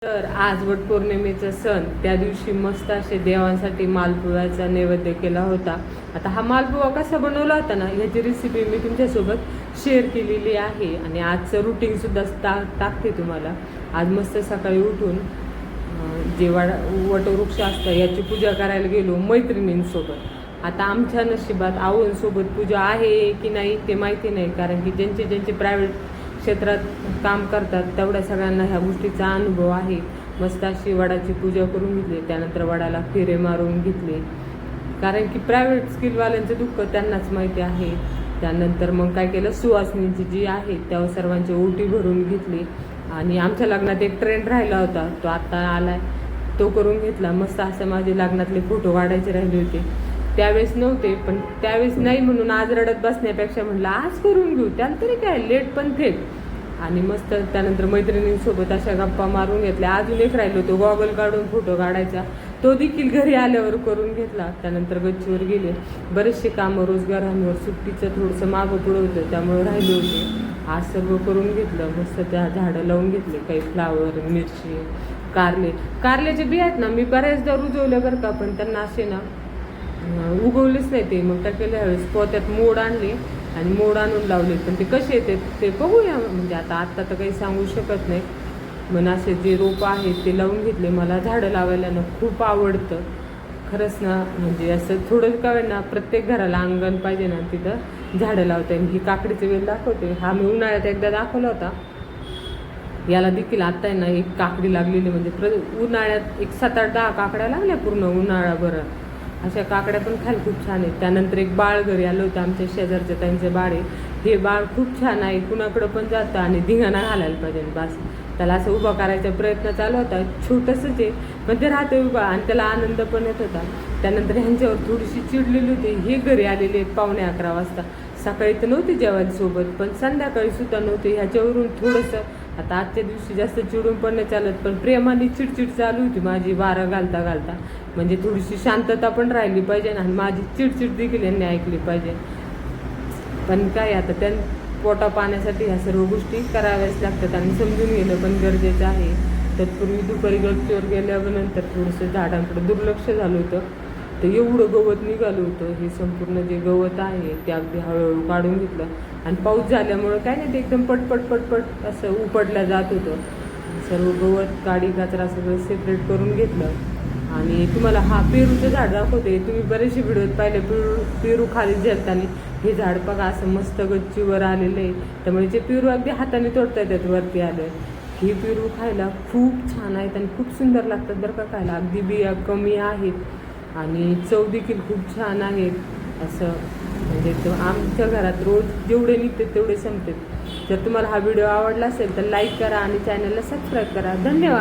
तर आज वटपौर्णिमेचा सण, त्या दिवशी मस्त असे देवांसाठी मालपुव्याचा नैवेद्य केला होता. आता हा मालपुवा कसा बनवला होता ना, ह्याची रेसिपी मी तुमच्यासोबत शेअर केलेली आहे आणि आजचं रुटीनसुद्धा टाकते तुम्हाला. आज मस्त सकाळी उठून जे वटवृक्ष असतं याची पूजा करायला गेलो मैत्रिणींसोबत. आता आमच्या नशिबात आवळींसोबत पूजा आहे की नाही ते माहिती नाही, कारण की ज्यांचे ज्यांचे प्रायव्हेट क्षेत्रात काम करतात तेवढ्या सगळ्यांना ह्या गोष्टीचा अनुभव आहे. मस्त अशी वडाची पूजा करून घेतली, त्यानंतर वडाला फेरे मारून घेतले, कारण की प्रायव्हेट स्किलवाल्यांचं दुःख त्यांनाच माहिती आहे. त्यानंतर मग काय केलं, सुवासिनींची जी आहे त्या सर्वांची ओटी भरून घेतली आणि आमच्या लग्नात एक ट्रेंड राहिला होता, तो आत्ता आलाय, तो करून घेतला. मस्त असं माझे लग्नातले फोटो काढायचे राहिले होते, त्यावेळेस नव्हते, पण त्यावेळेस नाही म्हणून आज रडत बसण्यापेक्षा म्हटलं आज करून घेऊ, त्याला तरी काय लेट पण थेट. आणि मस्त त्यानंतर मैत्रिणींसोबत अशा गप्पा मारून घेतल्या. अजून एक राहिलो तो गॉगल काढून फोटो काढायचा, तो देखील घरी आल्यावर करून घेतला. त्यानंतर गच्चीवर गेले, बरेचसे कामं रोजगारांवर सुट्टीचं थोडंसं मागं पुढं होतं त्यामुळे राहिले होते. आज सर्व करून घेतलं. मस्त त्या झाडं लावून घेतले, काही फ्लावर, मिरची, कारल्याचे बिया आहेत ना, मी बऱ्याचदा रुजवल्या बरं का, पण त्यांना असे ना उगवलेच नाही ते. मग काय केलं, ह्यावेळेस पोत्यात मोड आणले आणि मोड आणून लावले, पण ते कसे येते ते बघूया. म्हणजे आता तर काही सांगू शकत नाही. पण असे जे रोपं आहेत ते लावून घेतले. मला झाडं लावायला ना खूप आवडतं खरंच ना, म्हणजे असं थोडं का ना, प्रत्येक घराला अंगण पाहिजे ना, तिथं झाडं लावता येईल. ही काकडीचे वेल दाखवते, हा मी उन्हाळ्यात एकदा दाखवला होता. याला देखील आता आहे ना एक काकडी लागलेली, म्हणजे उन्हाळ्यात एक 7-8-10 काकड्या लागल्या पूर्ण उन्हाळ्याभर. अशा काकड्या पण खायला खूप छान आहेत. त्यानंतर एक बाळ घरी आलं होतं, आमच्या शेजारच्या त्यांचे बाळ आहे. हे बाळ खूप छान आहे, कुणाकडं पण जातं आणि धिंगाणा घालायला पाहिजे बस. त्याला असं उभा करायचा प्रयत्न चालू होता, छोटंसंच आहे पण ते राहतं उभा आणि त्याला आनंद पण येत होता. त्यानंतर ह्यांच्यावर थोडीशी चिडलेली होती. हे घरी आलेले 11:15 वाजता. सकाळी तर नव्हते जेवायला सोबत, पण संध्याकाळी सुद्धा नव्हते. ह्याच्यावरून थोडंसं आता आजच्या दिवशी जास्त चिडून पण नाही चालत, पण प्रेमाने चिडचिड चालू होती माझी वारं घालता घालता. म्हणजे थोडीशी शांतता पण राहिली पाहिजे आणि माझी चिडचिड देखील यांनी ऐकली पाहिजे. पण काय आता त्या पोटा पाण्यासाठी ह्या सर्व गोष्टी कराव्याच लागतात आणि समजून घेणं पण गरजेचं आहे. तत्पूर्वी दुपारी गच्चीवर गेल्यानंतर थोडंसं झाडांकडे दुर्लक्ष झालं होतं, तर एवढं गवत निघालं होतं. हे संपूर्ण जे गवत आहे ते अगदी हळूहळू काढून घेतलं आणि पाऊस झाल्यामुळं काय नाही, ते एकदम पटपट असं उपडलं जात होतं. सर्व गवत, काडी, कचरा सगळं सेपरेट करून घेतलं. आणि तुम्हाला हा पेरूचं झाड दाखवते. तुम्ही बरेचसे व्हिडिओत पाहिले पेरू खाली झेलताना. हे झाड बघा असं मस्त गच्चीवर आलेलं आहे, त्यामुळे जे पेरू अगदी हाताने तोडता येतात वरती आलं. हे पेरू खायला खूप छान आहेत आणि खूप सुंदर लागतात बरं का खायला. अगदी बिया कमी आहेत आणि चव देखील खूप छान आहेत. असं म्हणजे आमच्या घरात रोज जेवढे निघते तेवढे संपतात. जर तुम्हाला हा व्हिडिओ आवडला असेल तर लाईक करा आणि चॅनलला सबस्क्राईब करा. धन्यवाद.